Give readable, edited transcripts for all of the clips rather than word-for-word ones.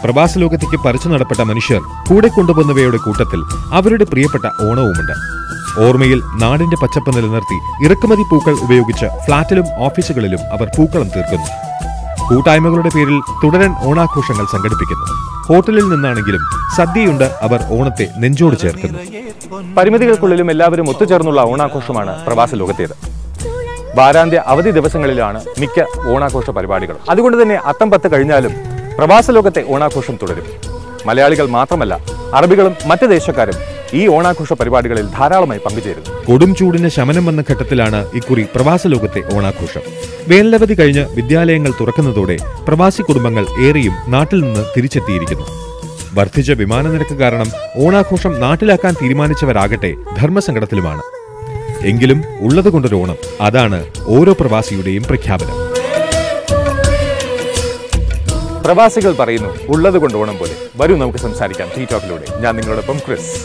പ്രവാസ ലോകത്തേക്ക് പറിച്ചു നടപ്പെട്ട മനുഷ്യർ കൂടെ കൊണ്ടുപോകുന്നവയുടെ കൂട്ടത്തിൽ അവരുടെ പ്രിയപ്പെട്ട ഓണവുമുണ്ട്. ഓർമ്മയിൽ നാടിന്റെ പച്ചപ്പ് നിലനിർത്തി ഇറക്കുമതി പൂക്കൾ ഉപയോഗിച്ച് ഫ്ളാറ്റിലും ഓഫീസുകളിലും അവർ പൂക്കളം തീർക്കുന്നു. കൂട്ടായ്മകളുടെ പേരിൽ തുടരൻ ഓണാഘോഷങ്ങൾ സംഘടിപ്പിക്കുന്നു. ഹോട്ടലിൽ നിന്നാണെങ്കിലും സദ്യയുണ്ട് അവർ ഓണത്തെ നെഞ്ചോട് ചേർക്കുന്നു. പരിമിതികൾക്കുള്ളിലും എല്ലാവരും ഒത്തുചേർന്നുള്ള ഓണാഘോഷമാണ് പ്രവാസ ലോകത്തേത്. വാരാന്ത്യ അവധി ദിവസങ്ങളിലാണ് മിക്ക ഓണാഘോഷ പരിപാടികളും. അതുകൊണ്ട് തന്നെ അത്തം 10 കഴിഞ്ഞാലും പ്രവാസ ലോകത്തെ ഓണാഘോഷം തുടരും. മലയാളികൾ മാത്രമല്ല, അറബികളും മറ്റ് ദേശക്കാരും ഈ ഓണാഘോഷ പരിപാടികളിൽ ധാരാളമായി പങ്കുചേരുന്നു. കൊടും ചൂടിന് ശമനം വന്ന ഘട്ടത്തിലാണ് ഇക്കുറി പ്രവാസ ലോകത്തെ ഓണാഘോഷം. വേനലവധി കഴിഞ്ഞ് വിദ്യാലയങ്ങൾ തുറക്കുന്നതോടെ പ്രവാസി കുടുംബങ്ങൾ ഏറെയും നാട്ടിൽ നിന്ന് തിരിച്ചെത്തിയിരിക്കുന്നു. വർദ്ധിച്ച വിമാന നിരക്ക് കാരണം ഓണാഘോഷം നാട്ടിലാക്കാൻ തീരുമാനിച്ചവരാകട്ടെ ധർമ്മസങ്കടത്തിലുമാണ്. എങ്കിലും ഉള്ളതുകൊണ്ടൊരു ഓണം, അതാണ് ഓരോ പ്രവാസിയുടെയും പ്രഖ്യാപനം. പ്രവാസികൾ പറയുന്നു ഉള്ളതുകൊണ്ട് ഓണം പോലെ. വരൂ നമുക്ക് സംസാരിക്കാം ടീ ടോക്കിലൂടെ. ഞാൻ നിങ്ങളോടൊപ്പം ക്രിസ്.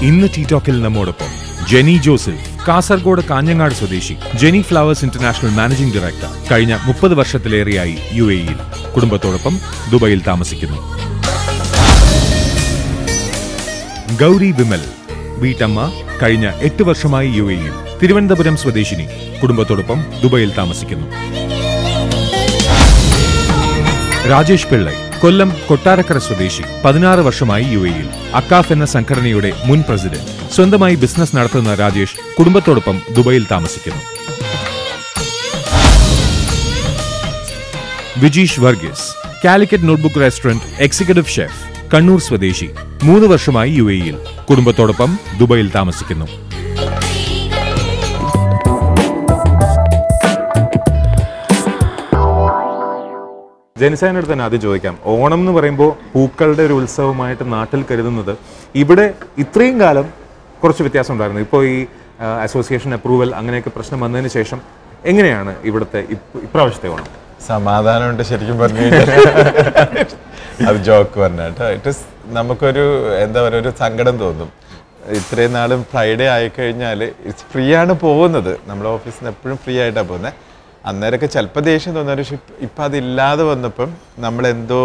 ഇന്ന് ടീ ടോക്കിൽ നമ്മോടൊപ്പം ജെനി ജോസഫ്, കാസർഗോഡ് കാഞ്ഞങ്ങാട് സ്വദേശി, Jeni Flowers International managing director. കഴിഞ്ഞ 30 വർഷത്തിലേറെയായി UAE-യിൽ, കുടുംബത്തോടൊപ്പം ദുബൈയിൽ താമസിക്കുന്നു. ഗൗരി വിമൽ, വീട്ടമ്മ, കഴിഞ്ഞ 8 വർഷമായി UAE-യിൽ, തിരുവനന്തപുരം സ്വദേശിനി, കുടുംബത്തോടൊപ്പം ദുബൈയിൽ താമസിക്കുന്നു. രാജേഷ് പിള്ളൈ, കൊല്ലം കൊട്ടാരക്കര സ്വദേശി, 16 വർഷമായി UAE-യിൽ, അക്കാഫ് എന്ന സംഘടനയുടെ മുൻ പ്രസിഡന്റ്. സ്വന്തമായി ബിസിനസ് നടത്തുന്ന രാജേഷ് കുടുംബത്തോടൊപ്പം ദുബൈയിൽ താമസിക്കുന്നു. Vijeesh Varghese, Calicut notebook restaurant executive chef, Kannur സ്വദേശി, 3 വർഷമായി UAE-യിൽ, കുടുംബത്തോടൊപ്പം ദുബൈയിൽ താമസിക്കുന്നു. ജനിസാനോട് തന്നെ ആദ്യം ചോദിക്കാം, ഓണം എന്ന് പറയുമ്പോൾ പൂക്കളുടെ ഒരു ഉത്സവമായിട്ട് നാട്ടിൽ കരുതുന്നത് ഇവിടെ ഇത്രയും കാലം കുറച്ച് വ്യത്യാസം ഉണ്ടായിരുന്നു. ഇപ്പോൾ ഈ അസോസിയേഷൻ അപ്രൂവൽ അങ്ങനെയൊക്കെ പ്രശ്നം വന്നതിന് ശേഷം എങ്ങനെയാണ് ഇവിടുത്തെ ഇപ്രാവശ്യത്തെ ഓണം? സമാധാനമുണ്ട് ശരിക്കും പറഞ്ഞു അത് ജോക്ക് പറഞ്ഞാട്ടോ. ഇറ്റ് നമുക്കൊരു എന്താ പറയുക, ഒരു സങ്കടം തോന്നും. ഇത്രയും നാളും ഫ്രൈഡേ ആയിക്കഴിഞ്ഞാൽ ഫ്രീ ആണ് പോകുന്നത്, നമ്മുടെ ഓഫീസിൽ നിന്ന് എപ്പോഴും ഫ്രീ ആയിട്ടാണ് പോകുന്നത്. അന്നേരമൊക്കെ ചിലപ്പോൾ ദേഷ്യം തോന്നുന്നു. പക്ഷെ ഇപ്പം അതില്ലാതെ വന്നപ്പം നമ്മളെന്തോ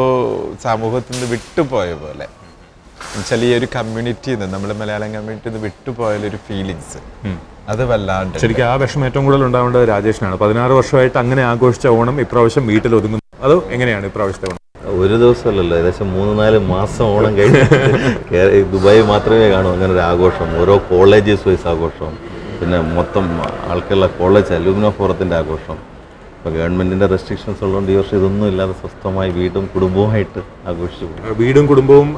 സമൂഹത്തിൽ നിന്ന് വിട്ടുപോയ പോലെ, എന്നുവെച്ചാൽ ഈ ഒരു കമ്മ്യൂണിറ്റിയിൽ നിന്ന്, നമ്മൾ മലയാളം കമ്മ്യൂണിറ്റിയിൽ നിന്ന് വിട്ടുപോയാലൊരു ഫീലിങ്സ്, അത് വല്ലാണ്ട്. ശരിക്കും ആ വിഷമം ഏറ്റവും കൂടുതൽ ഉണ്ടാവേണ്ടത് രാജേഷിനാണ്. 16 വർഷമായിട്ട് അങ്ങനെ ആഘോഷിച്ച ഓണം ഇപ്രാവശ്യം വീട്ടിൽ ഒതുങ്ങുന്നു. അത് എങ്ങനെയാണ് ഇപ്രാവശ്യത്തെ ഓണം? ഒരു ദിവസമല്ലല്ലോ, ഏകദേശം 3-4 മാസം ഓണം കഴിഞ്ഞ് ദുബായ് മാത്രമേ കാണൂ അങ്ങനെ ഒരു ആഘോഷം. ഓരോ കോളേജസ് വൈസ് ആഘോഷം, പിന്നെ മൊത്തം ആൾക്കുള്ള കോളേജ് അലൂമിനോ ഫോറത്തിൻ്റെ ആഘോഷം. ഇപ്പോൾ ഗവൺമെൻറ്റിൻ്റെ റെസ്ട്രിക്ഷൻസ് ഉള്ളതുകൊണ്ട് ഈ വർഷം ഇതൊന്നും ഇല്ലാതെ സ്വസ്ഥമായി വീടും കുടുംബവുമായിട്ട് ആഘോഷിച്ചു. വീടും കുടുംബവും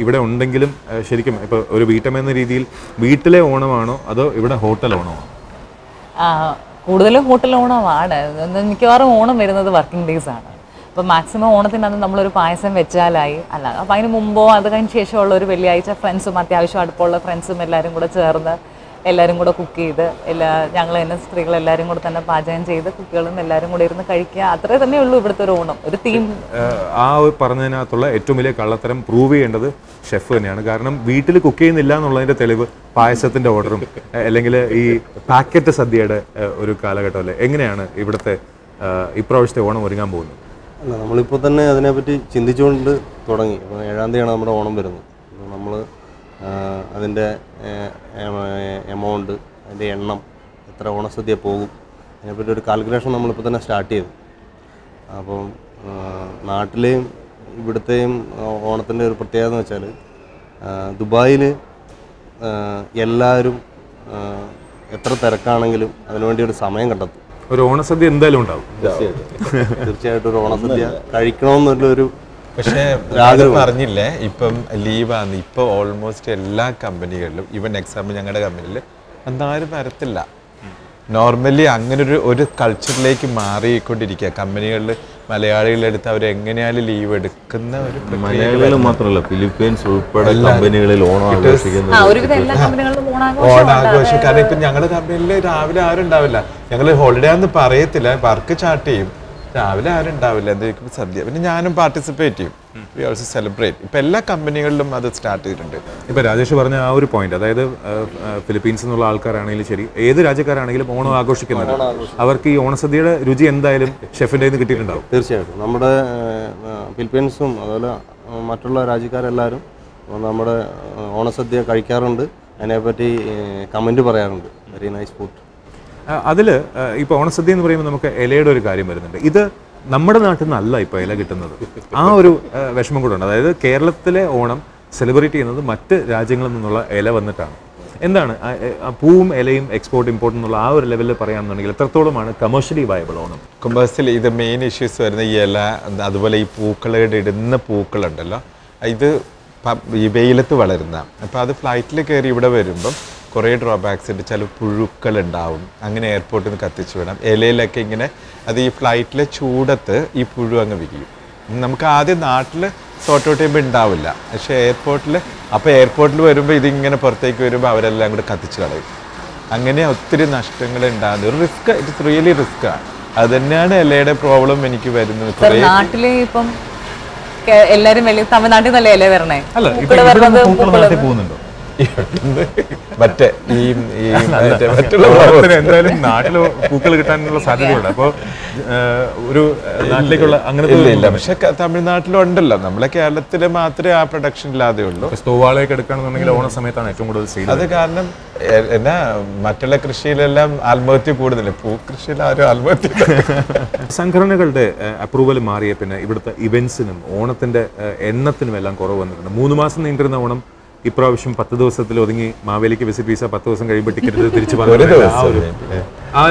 ഇവിടെ ഉണ്ടെങ്കിലും ശരിക്കും ഇപ്പോൾ ഒരു വീട്ടമെന്ന രീതിയിൽ വീട്ടിലെ ഓണമാണോ അതോ ഇവിടെ ഹോട്ടൽ ഓണമാണോ? കൂടുതലും ഹോട്ടൽ ഓണമാണ്. മിക്കവാറും ഓണം വരുന്നത് വർക്കിംഗ് ഡേയ്സ് ആണ്. അപ്പോൾ മാക്സിമം ഓണത്തിനകത്ത് നമ്മളൊരു പായസം വെച്ചാലായി. അല്ല, അപ്പോൾ അതിന് മുമ്പോ അത് കഴിഞ്ഞ ശേഷമുള്ള ഒരു വെള്ളിയാഴ്ച ഫ്രണ്ട്സും അത്യാവശ്യം അടുപ്പമുള്ള ഫ്രണ്ട്സും എല്ലാവരും കൂടെ ചേർന്ന് എല്ലാവരും കൂടെ കുക്ക് ചെയ്ത് ഞങ്ങൾ തന്നെ സ്ത്രീകളെല്ലാവരും കൂടെ തന്നെ പാചകം ചെയ്ത് കുട്ടികളും എല്ലാവരും കൂടെ ഇരുന്ന് കഴിക്കുക. അത്രേ തന്നെ ഉള്ളൂ ഇവിടുത്തെ ഒരു ഓണം, ഒരു തീം. ആ പറഞ്ഞതിനകത്തുള്ള ഏറ്റവും വലിയ കള്ളത്തരം പ്രൂവ് ചെയ്യേണ്ടത് ഷെഫ് തന്നെയാണ്. കാരണം വീട്ടിൽ കുക്ക് ചെയ്യുന്നില്ല എന്നുള്ളതിൻ്റെ തെളിവ് പായസത്തിൻ്റെ ഓർഡറും അല്ലെങ്കിൽ ഈ പാക്കറ്റ് സദ്യയുടെ ഒരു കാലഘട്ടമല്ലേ. എങ്ങനെയാണ് ഇവിടുത്തെ ഇപ്രാവശ്യത്തെ ഓണം ഒരുങ്ങാൻ പോകുന്നത്? അല്ല, നമ്മളിപ്പോൾ തന്നെ അതിനെപ്പറ്റി ചിന്തിച്ചുകൊണ്ട് തുടങ്ങി. അപ്പോൾ 7-ാം തീയതിയാണ് നമ്മുടെ ഓണം വരുന്നത്. നമ്മൾ അതിൻ്റെ എമൗണ്ട്, അതിൻ്റെ എണ്ണം, എത്ര ഓണസദ്യ പോകും, അതിനെപ്പറ്റി ഒരു കാൽക്കുലേഷൻ നമ്മളിപ്പോൾ തന്നെ സ്റ്റാർട്ട് ചെയ്തു. അപ്പം നാട്ടിലെയും ഇവിടുത്തെയും ഓണത്തിൻ്റെ ഒരു പ്രത്യേകത എന്ന് വെച്ചാൽ ദുബായിൽ എല്ലാവരും എത്ര തിരക്കാണെങ്കിലും അതിനുവേണ്ടി ഒരു സമയം കണ്ടെത്തും. ഒരു ഓണസദ്യ എന്തായാലും ഉണ്ടാവും. തീർച്ചയായിട്ടും ഒരു ഓണസദ്യ കഴിക്കണമെന്നുള്ളൊരു. പക്ഷേ പറഞ്ഞില്ലേ ഇപ്പം ലീവാണ്. ഇപ്പോൾ ഓൾമോസ്റ്റ് എല്ലാ കമ്പനികളിലും, ഈവൻ എക്സാമ്പിൾ ഞങ്ങളുടെ കമ്പനിയിൽ എന്തായാലും വരത്തില്ല. നോർമലി അങ്ങനെ ഒരു കൾച്ചറിലേക്ക് മാറിക്കൊണ്ടിരിക്കുക. കമ്പനികളിൽ മലയാളികളെടുത്ത് അവരെങ്ങനെയാലും ലീവ് എടുക്കുന്ന ഒരു മലയാളികൾ മാത്രമല്ല, ഫിലിപ്പീൻസ് ഉൾപ്പെടെ കമ്പനികളിൽ ഓണം ആഘോഷിക്കുന്നത്. ഒരുവിധം എല്ലാ കമ്പനികളിലും ഓണാഘോഷം. കാരണം ഇപ്പൊ ഞങ്ങളുടെ കമ്പനിയിൽ രാവിലെ ആരും ഉണ്ടാവില്ല. ഞങ്ങൾ ഹോളിഡേ ആണെന്ന് പറയത്തില്ല, വർക്ക് സ്റ്റാർട്ട് ചെയ്യും, രാവിലെ ആരും ഉണ്ടാവില്ല, എന്തെങ്കിലും സദ്യ. പിന്നെ ഞാനും പാർട്ടിസിപ്പേറ്റ് ചെയ്യും, വി ഓൾസോ സെലിബ്രേറ്റ്. ഇപ്പൊ എല്ലാ കമ്പനികളിലും അത് സ്റ്റാർട്ട് ചെയ്തിട്ടുണ്ട്. ഇപ്പൊ രാജേഷ് പറഞ്ഞ ആ ഒരു പോയിന്റ്, അതായത് ഫിലിപ്പീൻസിൽ നിന്നുള്ള ആൾക്കാരാണെങ്കിലും ശരി, ഏത് രാജ്യക്കാരാണെങ്കിലും ഓണം ആഘോഷിക്കുന്നത്, അവർക്ക് ഈ ഓണസദ്യയുടെ രുചി എന്തായാലും ഷെഫിന്റെ കയ്യിൽ നിന്ന് കിട്ടിയിട്ടുണ്ടാവും. തീർച്ചയായിട്ടും നമ്മുടെ ഫിലിപ്പീൻസും അതുപോലെ മറ്റുള്ള രാജ്യക്കാരെല്ലാവരും നമ്മുടെ ഓണസദ്യ കഴിക്കാറുണ്ട്, അതിനെപ്പറ്റി കമൻറ്റ് പറയാറുണ്ട്. Very nice food. അതിൽ ഇപ്പോൾ ഓണസദ്യ എന്ന് പറയുമ്പോൾ നമുക്ക് ഇലയുടെ ഒരു കാര്യം വരുന്നുണ്ട്. ഇത് നമ്മുടെ നാട്ടിൽ നിന്നല്ല ഇപ്പോൾ ഇല കിട്ടുന്നത്. ആ ഒരു വിഷമം കൂടെ ഉണ്ട്. അതായത് കേരളത്തിലെ ഓണം സെലിബ്രേറ്റ് ചെയ്യുന്നത് മറ്റ് രാജ്യങ്ങളിൽ നിന്നുള്ള ഇല വന്നിട്ടാണ്. എന്താണ് പൂവും ഇലയും എക്സ്പോർട്ട് ഇമ്പോർട്ട് എന്നുള്ള ആ ഒരു ലെവലിൽ പറയാമെന്നുണ്ടെങ്കിൽ എത്രത്തോളമാണ് കമേഴ്ഷ്യലി വയബിൾ ഓണം? കൊമേഴ്സ്യലി ഇത് മെയിൻ ഇഷ്യൂസ് വരുന്ന ഈ ഇല, അതുപോലെ ഈ പൂക്കളുടെ ഇടുന്ന പൂക്കളുണ്ടല്ലോ, ഇത് ഈ വെയിലത്ത് വളരുന്ന. അപ്പോൾ അത് ഫ്ലൈറ്റിൽ കയറി ഇവിടെ വരുമ്പം കുറേ ഡ്രോബാക്സ് ഉണ്ട്. ചില പുഴുക്കളുണ്ടാവും, അങ്ങനെ എയർപോർട്ടിൽ നിന്ന് കത്തിച്ച് വിടാം. ഇലയിലൊക്കെ ഇങ്ങനെ അത് ഈ ഫ്ലൈറ്റിലെ ചൂടത്ത് ഈ പുഴു അങ്ങ് വിരിയും. നമുക്ക് ആദ്യം നാട്ടിൽ സോർട്ട് ഔട്ട് ചെയ്യുമ്പോൾ ഉണ്ടാവില്ല, പക്ഷേ എയർപോർട്ടിൽ വരുമ്പോൾ ഇതിങ്ങനെ പുറത്തേക്ക് വരുമ്പോൾ അവരെല്ലാം കൂടെ കത്തിച്ച് കളയും. അങ്ങനെ ഒത്തിരി നഷ്ടങ്ങൾ ഉണ്ടാകുന്നത് ഒരു റിസ്ക്. ഇറ്റ്സ് റിയലി റിസ്ക്കാണ്. അത് തന്നെയാണ് ഇലയുടെ പ്രോബ്ലം എനിക്ക് വരുന്നത്. നാട്ടില് ഇപ്പം എല്ലാരും തമിഴ്നാട്ടിൽ നിന്നല്ലേ ഇല വരണേ? പോകുന്നുണ്ടോ മറ്റേ എന്തായാലും നാട്ടിൽ പൂക്കൾ കിട്ടാനുള്ള സാധ്യതയുണ്ട്. അപ്പോൾ ഒരു നാട്ടിലേക്കുള്ള അങ്ങനെ ഇല്ല. പക്ഷെ തമിഴ്നാട്ടിലുണ്ടല്ലോ, നമ്മളെ കേരളത്തിൽ മാത്രമേ ആ പ്രൊഡക്ഷൻ ഇല്ലാതെ ഉള്ളൂ. സ്തൂവാളയൊക്കെ എടുക്കുകയാണെന്നുണ്ടെങ്കിൽ ഓണ സമയത്താണ് ഏറ്റവും കൂടുതൽ സെയിൽ. അത് കാരണം എന്നാ മറ്റുള്ള കൃഷിയിലെല്ലാം ആത്മഹത്യ കൂടുതൽ, പൂക്കൃഷിയിൽ ആരും ആത്മഹത്യ. സംഘടനകളുടെ അപ്രൂവൽ മാറിയ പിന്നെ ഇവിടുത്തെ ഇവന്റ്സിനും ഓണത്തിന്റെ എണ്ണത്തിനും എല്ലാം കുറവ് വന്നിട്ടുണ്ട്. 3 മാസം നീണ്ടിരുന്ന ഓണം ഇപ്രാവശ്യം 10 ദിവസത്തിൽ ഒതുങ്ങി. മാവേലിക്ക് വിസിറ്റ് വിസ 10 ദിവസം കഴിയുമ്പോൾ ടിക്കറ്റ് തിരിച്ചു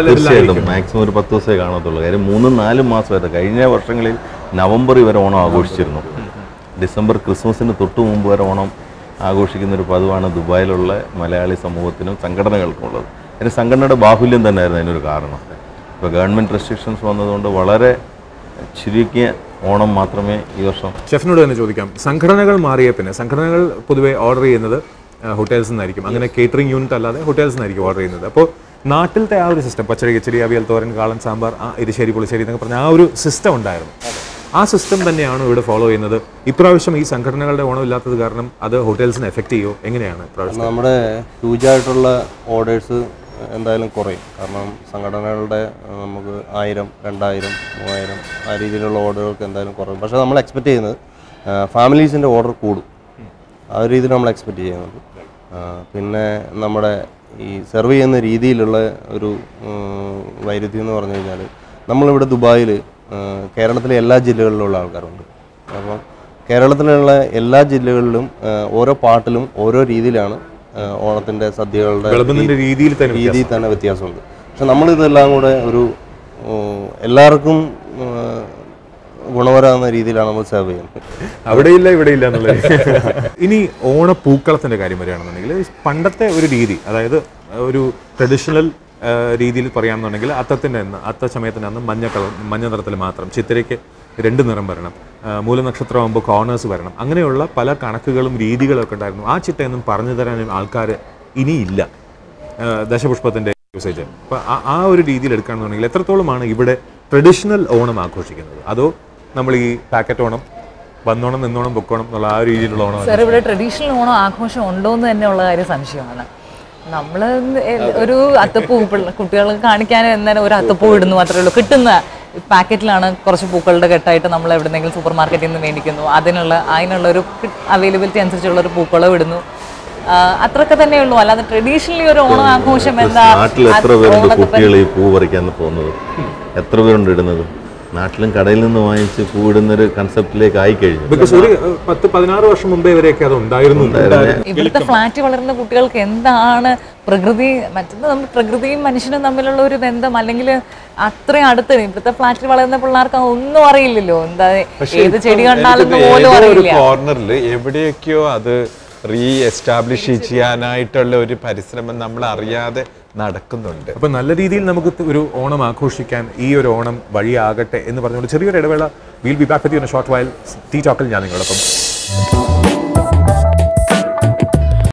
തീർച്ചയായിട്ടും മാക്സിമം ഒരു 10 ദിവസമേ കാണത്തുള്ളൂ. കാര്യം 3-4 മാസമായിട്ട് കഴിഞ്ഞ വർഷങ്ങളിൽ നവംബർ വരെ ഓണം ആഘോഷിച്ചിരുന്നു. ഡിസംബർ ക്രിസ്മസിന് തൊട്ട് മുമ്പ് വരെ ഓണം ആഘോഷിക്കുന്നൊരു പതിവാണ് ദുബായിലുള്ള മലയാളി സമൂഹത്തിനും സംഘടനകൾക്കും ഉള്ളത്. അതിന് സംഘടനയുടെ ബാഹുല്യം തന്നെയായിരുന്നു അതിനൊരു കാരണം. ഇപ്പോൾ ഗവൺമെൻറ് റെസ്ട്രിക്ഷൻസ് വന്നതുകൊണ്ട് വളരെ ചുരുക്കിയ ഓണം മാത്രമേ ഈ വർഷം. ഷെഫിനോട് തന്നെ ചോദിക്കാം, സംഘടനകൾ മാറിയ പിന്നെ സംഘടനകൾ പൊതുവെ ഓർഡർ ചെയ്യുന്നത് ഹോട്ടൽസിൽ നിന്നായിരിക്കും, അങ്ങനെ കേറ്ററിംഗ് യൂണിറ്റ് അല്ലാതെ ഹോട്ടൽസിൽ നിന്നായിരിക്കും ഓർഡർ ചെയ്യുന്നത്. അപ്പോൾ നാട്ടിലത്തെ ആ ഒരു സിസ്റ്റം, പച്ചടി കിച്ചടി അവിയൽ തോരൻ കാളൻ സാമ്പാർ എരിശ്ശേരി പുളിശ്ശേരി എന്നൊക്കെ പറഞ്ഞ ആ ഒരു സിസ്റ്റം ഉണ്ടായിരുന്നു. ആ സിസ്റ്റം തന്നെയാണ് ഇവിടെ ഫോളോ ചെയ്യുന്നത്. ഇപ്രാവശ്യം ഈ സംഘടനകളുടെ ഓണം ഇല്ലാത്തത് കാരണം അത് ഹോട്ടൽസിനെ എഫക്റ്റ് ചെയ്യുമോ? എങ്ങനെയാണ് ഇപ്രാവശ്യം? നമ്മുടെ ഹ്യൂജായിട്ടുള്ള ഓർഡേഴ്സ് എന്തായാലും കുറയും. കാരണം സംഘടനകളുടെ നമുക്ക് 1000, 2000, 3000 ആ രീതിയിലുള്ള ഓർഡറുകൾക്ക് എന്തായാലും കുറയും. പക്ഷേ നമ്മൾ എക്സ്പെക്റ്റ് ചെയ്യുന്നത് ഫാമിലീസിൻ്റെ ഓർഡർ കൂടും. ആ ഒരു രീതിയിൽ നമ്മൾ എക്സ്പെക്റ്റ് ചെയ്യുന്നുണ്ട്. പിന്നെ നമ്മുടെ ഈ സെർവ് ചെയ്യുന്ന രീതിയിലുള്ള ഒരു വൈരുദ്ധ്യം എന്ന് പറഞ്ഞു കഴിഞ്ഞാൽ, നമ്മളിവിടെ ദുബായിൽ കേരളത്തിലെ എല്ലാ ജില്ലകളിലുള്ള ആൾക്കാരുണ്ട്. അപ്പം കേരളത്തിലുള്ള എല്ലാ ജില്ലകളിലും ഓരോ പാട്ടിലും ഓരോ രീതിയിലാണ് ഓണത്തിൻ്റെ സദ്യകളുടെ രീതിയിൽ തന്നെ വ്യത്യാസമുണ്ട്. പക്ഷെ നമ്മളിതെല്ലാം കൂടെ ഒരു എല്ലാവർക്കും ഗുണപരമാകുന്ന രീതിയിലാണ് നമ്മൾ സെർവ് ചെയ്യുന്നത്. അവിടെയില്ല ഇവിടെയില്ല എന്നുള്ളത്. ഇനി ഓണപ്പൂക്കളത്തിൻ്റെ കാര്യം വരികയാണെന്നുണ്ടെങ്കിൽ പണ്ടത്തെ ഒരു രീതി, അതായത് ഒരു ട്രഡീഷണൽ രീതിയിൽ പറയാമെന്നുണ്ടെങ്കിൽ അത്ത സമയത്തിൻ്റെ അന്ന് മഞ്ഞ നിറത്തിൽ മാത്രം, ചിത്തിരയ്ക്ക് 2 നിറം വരണം, മൂലനക്ഷത്രമാകുമ്പോൾ കോർണേഴ്സ് വരണം, അങ്ങനെയുള്ള പല കണക്കുകളും രീതികളൊക്കെ ഉണ്ടായിരുന്നു. ആ ചിട്ടയൊന്നും പറഞ്ഞു തരാനും ആൾക്കാർ ഇനിയില്ല. ദശപുഷ്പത്തിൻ്റെ യൂസേജ്. അപ്പോൾ ആ ഒരു രീതിയിൽ എടുക്കുകയാണെന്നുണ്ടെങ്കിൽ എത്രത്തോളമാണ് ഇവിടെ ട്രഡീഷണൽ ഓണം ആഘോഷിക്കുന്നത്? അതോ നമ്മൾ ഈ പാക്കറ്റ് ഓണം, വന്നോണം നിന്നോണം പൊക്കോണം എന്നുള്ള ആ രീതിയിലുള്ള ഓണം? സാർ, ഇവിടെ ട്രഡീഷണൽ ഓണം ആഘോഷം ഉണ്ടോ എന്ന് തന്നെ ഉള്ള കാര്യം സംശയമാണ്. നമ്മൾ ഒരു അത്തപ്പൂ കുട്ടികൾക്ക് കാണിക്കാനും എന്നാലും ഒരു അത്തപ്പൂ ഇടുന്നു മാത്രമേ ഉള്ളൂ. കിട്ടുന്ന പാക്കറ്റിലാണ് കുറച്ച് പൂക്കളുടെ കെട്ടായിട്ട് നമ്മൾ എവിടെന്നെങ്കിലും സൂപ്പർ മാർക്കറ്റിൽ നിന്ന് മേടിക്കുന്നു. അതിനുള്ള ഒരു അവൈലബിലിറ്റി അനുസരിച്ചുള്ള ഒരു പൂക്കളം ഇടുന്നു, അത്രയൊക്കെ തന്നെ ഉള്ളൂ. അല്ലാതെ ട്രഡീഷണലി ഒരു ഓണം ആഘോഷം എന്താ? നാട്ടിൽ എത്ര പേരുണ്ട് കുട്ടികൾ ഈ പൂ പറിക്കാൻ പോകുന്നത്? എത്ര പേരുണ്ട് ഇടുന്നത്? നാട്ടിലും കടയിൽ നിന്ന് വാങ്ങിച്ച് പൂവിടുന്നൊരു കൺസെപ്റ്റിലേക്ക് ആയിക്കഴിഞ്ഞു. ബിക്കോസ് ഒരു 10-16 വർഷം മുമ്പേ വരെയൊക്കെ അത് ഉണ്ടായിരുന്നു. ഇവിടുത്തെ ഫ്ലാറ്റ് വളരുന്ന കുട്ടികൾക്ക് എന്താണ് പ്രകൃതി, മറ്റൊന്ന് നമ്മൾ പ്രകൃതിയും മനുഷ്യനും തമ്മിലുള്ള ഒരു ബന്ധം, അല്ലെങ്കിൽ അത്രയും അടുത്ത് ഇവിടുത്തെ ഫ്ലാറ്റിൽ വളരുന്ന പിള്ളേർക്ക് ഒന്നും അറിയില്ലല്ലോ. എന്താ ഏത് ചെടി കണ്ടാലും പോലും അറിയില്ല. കോർണറിൽ എവിടെയൊക്കെയോ അത് റീ എസ്റ്റാബ്ലിഷ് ചെയ്യാനായിട്ടുള്ള ഒരു പരിശ്രമം നമ്മൾ അറിയാതെ നടക്കുന്നുണ്ട്. അപ്പോൾ നല്ല രീതിയിൽ നമുക്ക് ഒരു ഓണം ആഘോഷിക്കാൻ ഈ ഒരു ഓണം വഴിയാകട്ടെ എന്ന് പറഞ്ഞുകൊണ്ട് ചെറിയൊരു ഇടവേള. Will be back with you in a short while. T ടോക്കിൽ ഞാൻ നിങ്ങളോടൊപ്പം.